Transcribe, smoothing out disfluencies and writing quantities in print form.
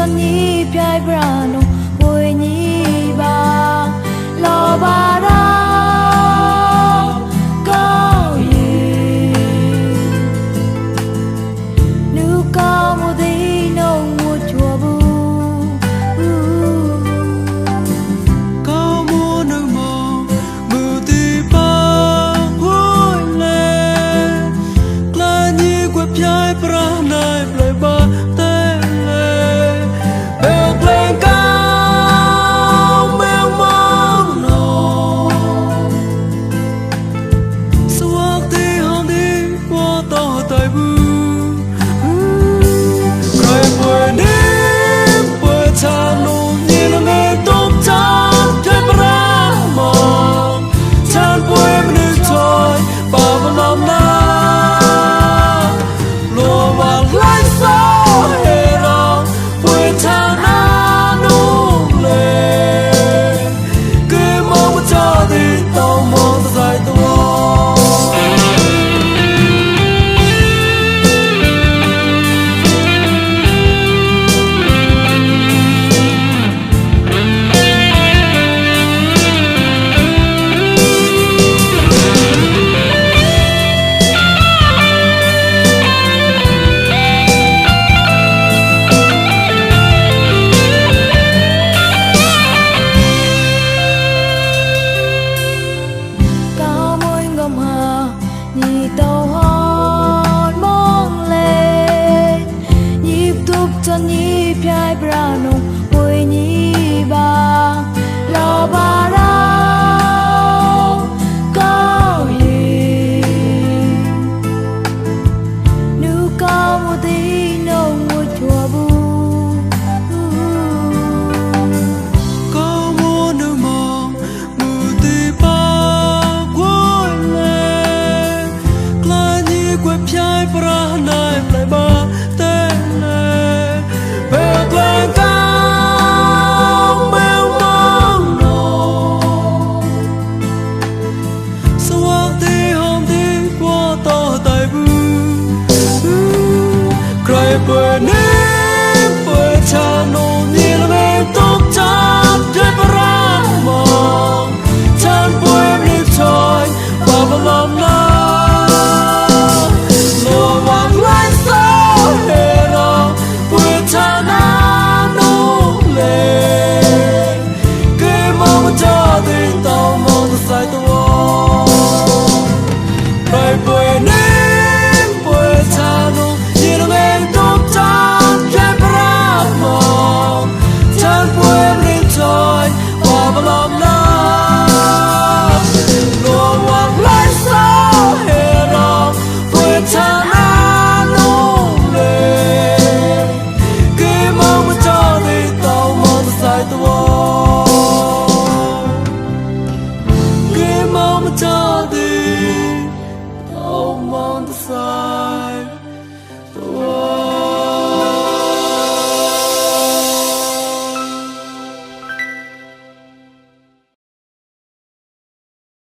你别不让侬为你吧，老巴拉高音，你高么的侬我做不。你别不让侬为你吧，老巴拉高音，你高么的侬我做不，高么的梦目的把过来，可你快别不让来来吧。Bữa nếm bữa cha nô như là mẹ tốt chát chơi ra mong chan bữa em đi chơi và vào lòng na lùa vàng lại sao hề đâu bữa cha na nô lệ cứ mong cho tình tao mong ta sai tôi rồi bữa nếm bữa cha nô như là mẹ cho đi tao mong ta sai